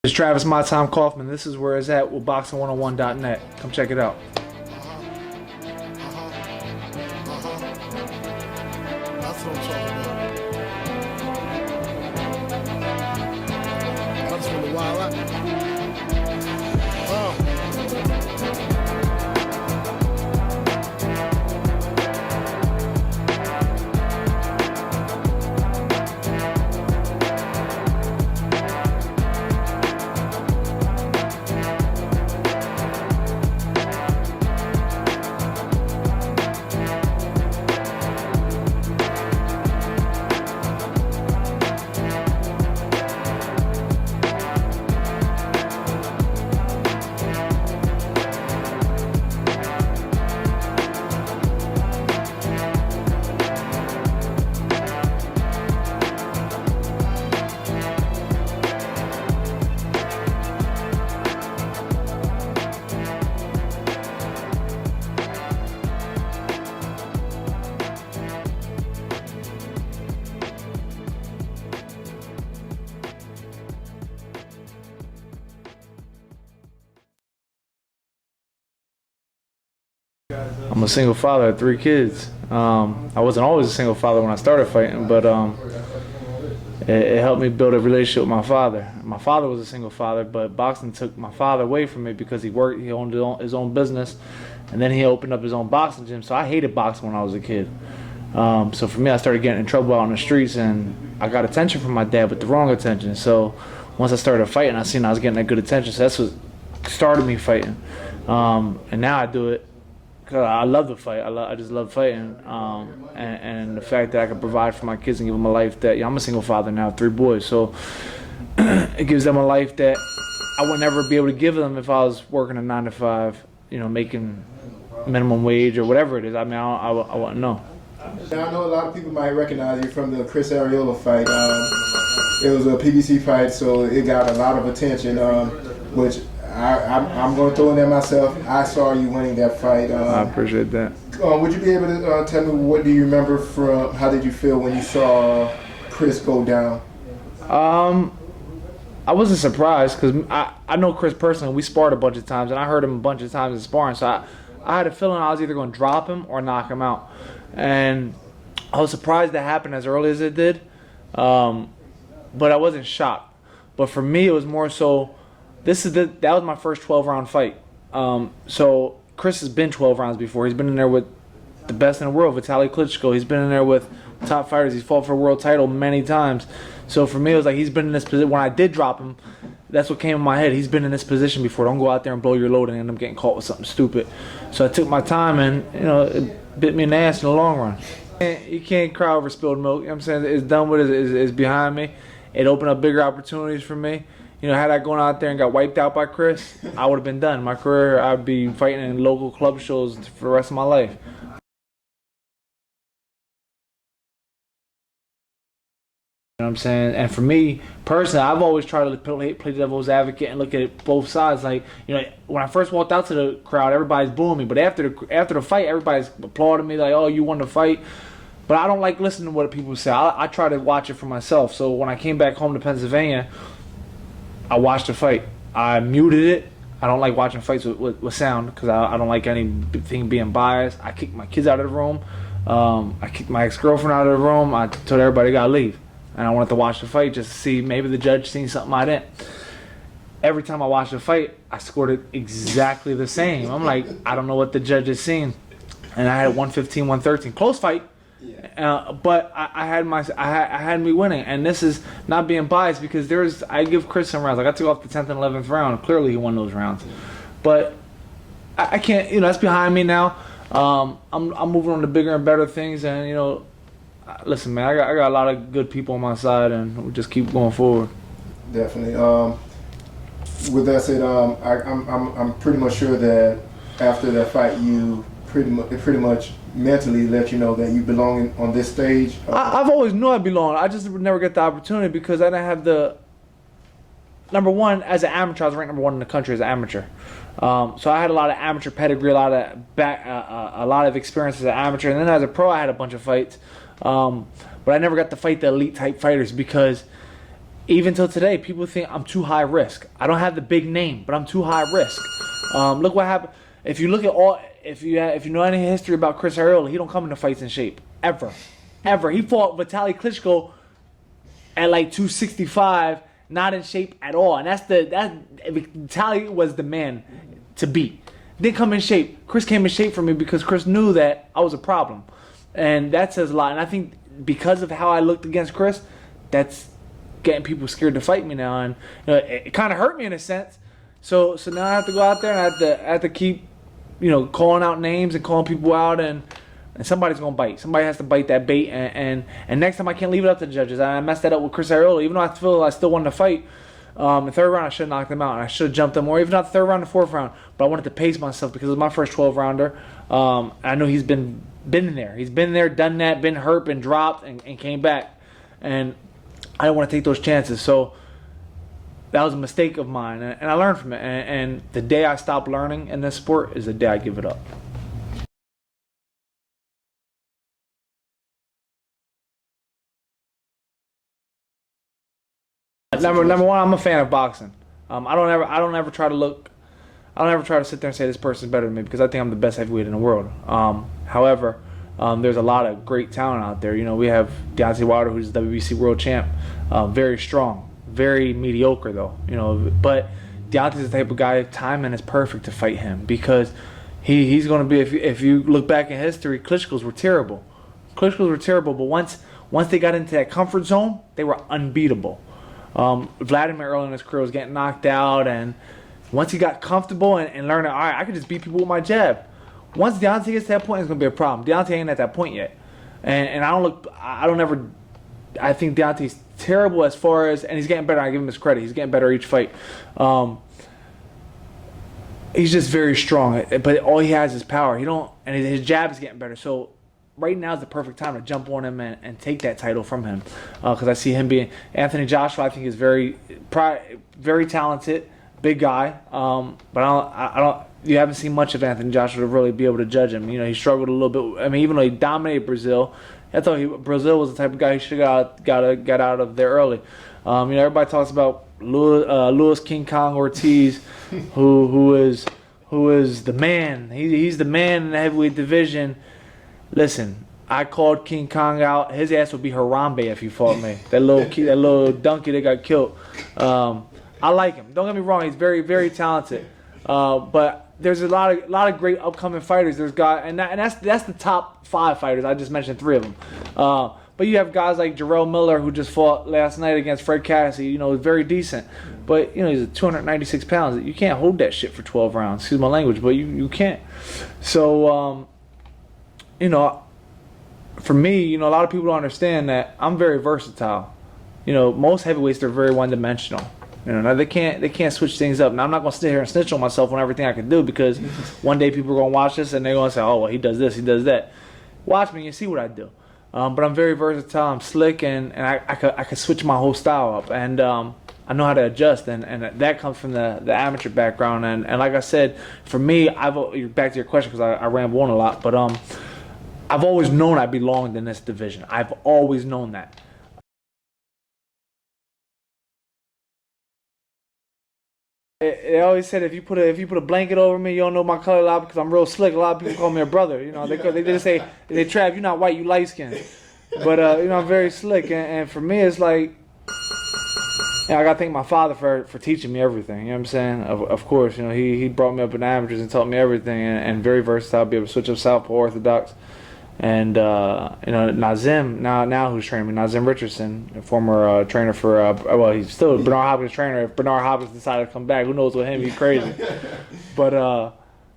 It's Travis My Time Kauffman. This is where it's at with boxing101.net. Come check it out. That's what I'm talking about. I just want to wild out. I'm a single father of 3 kids. I wasn't always a single father when I started fighting, but it helped me build a relationship with my father. My father was a single father, but boxing took my father away from me because he owned his own business, and then he opened up his own boxing gym. So I hated boxing when I was a kid. So for me, I started getting in trouble out on the streets, and I got attention from my dad, but the wrong attention. So once I started fighting, I seen I was getting that good attention. So that's what started me fighting. And now I do it because I love to fight. I just love fighting, and the fact that I can provide for my kids and give them a life that, I'm a single father now, 3 boys, so it gives them a life that I would never be able to give them if I was working a 9 to 5, making minimum wage or whatever it is. I mean, I wouldn't know. Now, I know a lot of people might recognize you from the Chris Arreola fight. It was a PBC fight, so it got a lot of attention, which I'm going to throw in there myself. I saw you winning that fight. I appreciate that. Would you be able to tell me, what do you remember from, how did you feel when you saw Chris go down? I wasn't surprised because I know Chris personally. We sparred a bunch of times, and I heard him a bunch of times in sparring, so I had a feeling I was either going to drop him or knock him out. And I was surprised that happened as early as it did, but I wasn't shocked. But for me, it was more so, that was my first 12-round fight. So Chris has been 12 rounds before. He's been in there with the best in the world, Vitaly Klitschko. He's been in there with top fighters. He's fought for a world title many times. So for me, it was like he's been in this position. When I did drop him, that's what came in my head. He's been in this position before. Don't go out there and blow your load and end up getting caught with something stupid. So I took my time, and it bit me in the ass in the long run. You can't cry over spilled milk. You know what I'm saying? It's done with. It's behind me. It opened up bigger opportunities for me. Had I gone out there and got wiped out by Chris, I would have been done. My career, I'd be fighting in local club shows for the rest of my life. You know what I'm saying? And for me, personally, I've always tried to play devil's advocate and look at both sides. Like, when I first walked out to the crowd, everybody's booing me. But after the fight, everybody's applauding me like, oh, you won the fight. But I don't like listening to what people say. I try to watch it for myself. So when I came back home to Pennsylvania, I watched the fight. I muted it. I don't like watching fights with sound because I don't like anything being biased. I kicked my kids out of the room. I kicked my ex-girlfriend out of the room. I told everybody they gotta leave. And I wanted to watch the fight just to see maybe the judge seen something I didn't. Every time I watched the fight, I scored it exactly the same. I'm like, I don't know what the judge has seen. And I had 115, 113. Close fight. But I had me winning, and this is not being biased because I give Chris some rounds. Like I took off the 10th and 11th round. Clearly, he won those rounds, but I can't. That's behind me now. I'm moving on to bigger and better things, and listen, man, I got a lot of good people on my side, and we just keep going forward. Definitely. With that said, I'm pretty much sure that after that fight, you pretty much mentally let you know that you belong on this stage. I've always knew I belonged. I just would never get the opportunity because I didn't have the number one, as an amateur, I was ranked number 1 in the country as an amateur. So I had a lot of amateur pedigree, a lot of experience as an amateur, and then as a pro, I had a bunch of fights. But I never got to fight the elite type fighters because even till today, people think I'm too high risk. I don't have the big name, but I'm too high risk. Look what happened. If you look at if you know any history about Chris Arreola, he don't come into fights in shape ever. He fought Vitaly Klitschko at like 265, not in shape at all, and Vitaly was the man to beat. Didn't come in shape. Chris came in shape for me because Chris knew that I was a problem, and that says a lot. And I think because of how I looked against Chris, that's getting people scared to fight me now, and it kind of hurt me in a sense. So now I have to go out there and I have to keep, calling out names and calling people out, and somebody's gonna bite. Somebody has to bite that bait, and next time I can't leave it up to the judges. I messed that up with Chris Arreola, even though I feel I still wanted to fight. In the third round, I should have knocked him out, and I should have jumped him, or even not the third round, the fourth round. But I wanted to pace myself because it was my first 12-rounder. I know he's been in there. He's been there, done that, been hurt, been dropped, and came back. And I didn't want to take those chances. So that was a mistake of mine, and I learned from it. And the day I stop learning in this sport is the day I give it up. Number one, I'm a fan of boxing. I don't ever try to sit there and say this person's better than me, because I think I'm the best heavyweight in the world. However, there's a lot of great talent out there. We have Deontae Wilder, who's the WBC world champ, very strong, very mediocre though. But Deontay's the type of guy, timing is perfect to fight him, because he's going to be. If you look back in history, Klitschko's were terrible. But once they got into that comfort zone, they were unbeatable. Vladimir early in his career was getting knocked out, and once he got comfortable and learning, all right, I can just beat people with my jab. Once Deontay gets to that point, it's gonna be a problem. Deontay ain't at that point yet, and I think Deontay's terrible as far as, and he's getting better. I give him his credit. He's getting better each fight. He's just very strong, but all he has is power. And his jab is getting better. So right now is the perfect time to jump on him and take that title from him, because I see him being Anthony Joshua. I think is very talented, big guy. But I don't. You haven't seen much of Anthony Joshua to really be able to judge him. He struggled a little bit. I mean, even though he dominated Brazil, I thought Brazil was the type of guy he should have got out of there early. Everybody talks about Louis King Kong Ortiz, who is the man. He's the man in the heavyweight division. Listen, I called King Kong out. His ass would be Harambe if he fought me. That little donkey that got killed. I like him. Don't get me wrong. He's very, very talented. But there's a lot of great upcoming fighters. There's guys, and that's the top 5 fighters. I just mentioned 3 of them. But you have guys like Jarrell Miller, who just fought last night against Fred Cassie. Very decent. But he's 296 pounds. You can't hold that shit for 12 rounds. Excuse my language, but you can't. So for me, a lot of people don't understand that I'm very versatile. Most heavyweights, they're very one-dimensional. Now they can't switch things up. Now I'm not gonna sit here and snitch on myself on everything I can do, because one day people are gonna watch this and they're gonna say, "Oh, well, he does this, he does that." Watch me and see what I do. But I'm very versatile. I'm slick, and I could switch my whole style up, and I know how to adjust, and that comes from the amateur background. And like I said, for me, back to your question, because I ramble on a lot, but I've always known I belonged in this division. I've always known that. They always said if you put a blanket over me, you don't know my color a lot, because I'm real slick. A lot of people call me a brother. They just say, Trav, you're not white, you light skinned. But I'm very slick, and for me it's like, I gotta thank my father for teaching me everything. You know what I'm saying? Of course, he brought me up in amateurs and taught me everything, and very versatile, be able to switch up southpaw, orthodox. And Nazim now who's training me, Nazim Richardson, a former trainer for he's still Bernard Hopkins' trainer. If Bernard Hopkins decided to come back, who knows with him? He's crazy. But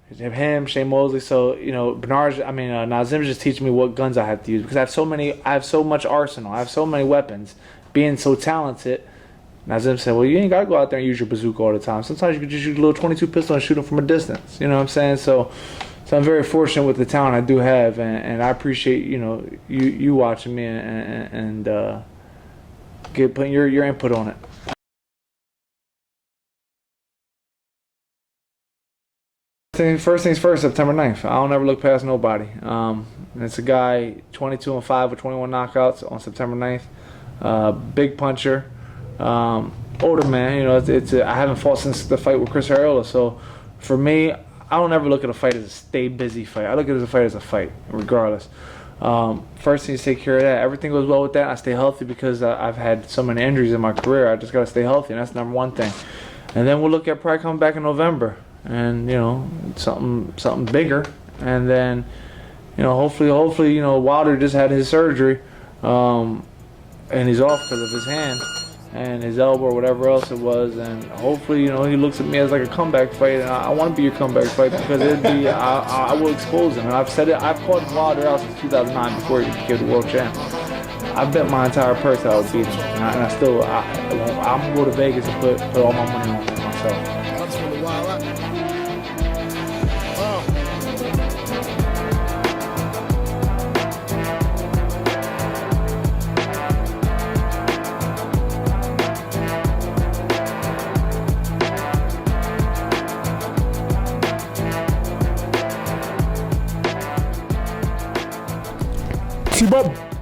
him, Shane Mosley. So Nazim's just teaching me what guns I have to use, because I have so much arsenal. I have so many weapons. Being so talented, Nazim said, "Well, you ain't gotta go out there and use your bazooka all the time. Sometimes you can just use a little .22 pistol and shoot them from a distance." You know what I'm saying? So I'm very fortunate with the talent I do have, and I appreciate you watching me and putting your input on it. First things first, September 9th. I don't ever look past nobody. It's a guy 22-5 with 21 knockouts on September 9th. Big puncher. older man. You know, I haven't fought since the fight with Chris Arreola. So for me, I don't ever look at a fight as a stay busy fight. I look at it as a fight as a fight, regardless. First thing is take care of that. Everything goes well with that. I stay healthy because I've had so many injuries in my career. I just got to stay healthy, and that's number one thing. And then we'll look at probably coming back in November, and you know, something bigger. And then, you know, hopefully, you know, Wilder just had his surgery, and he's off because of his hand and his elbow or whatever else it was. And hopefully, you know, he looks at me as like a comeback fight, and I want to be your comeback fight because I will expose him. And I've said it. I've called Wilder out since 2009 before he became the world champ. I bet my entire purse I would beat him, and I'm gonna go to Vegas and put all my money on it myself. That's from the wild out. T-Bob.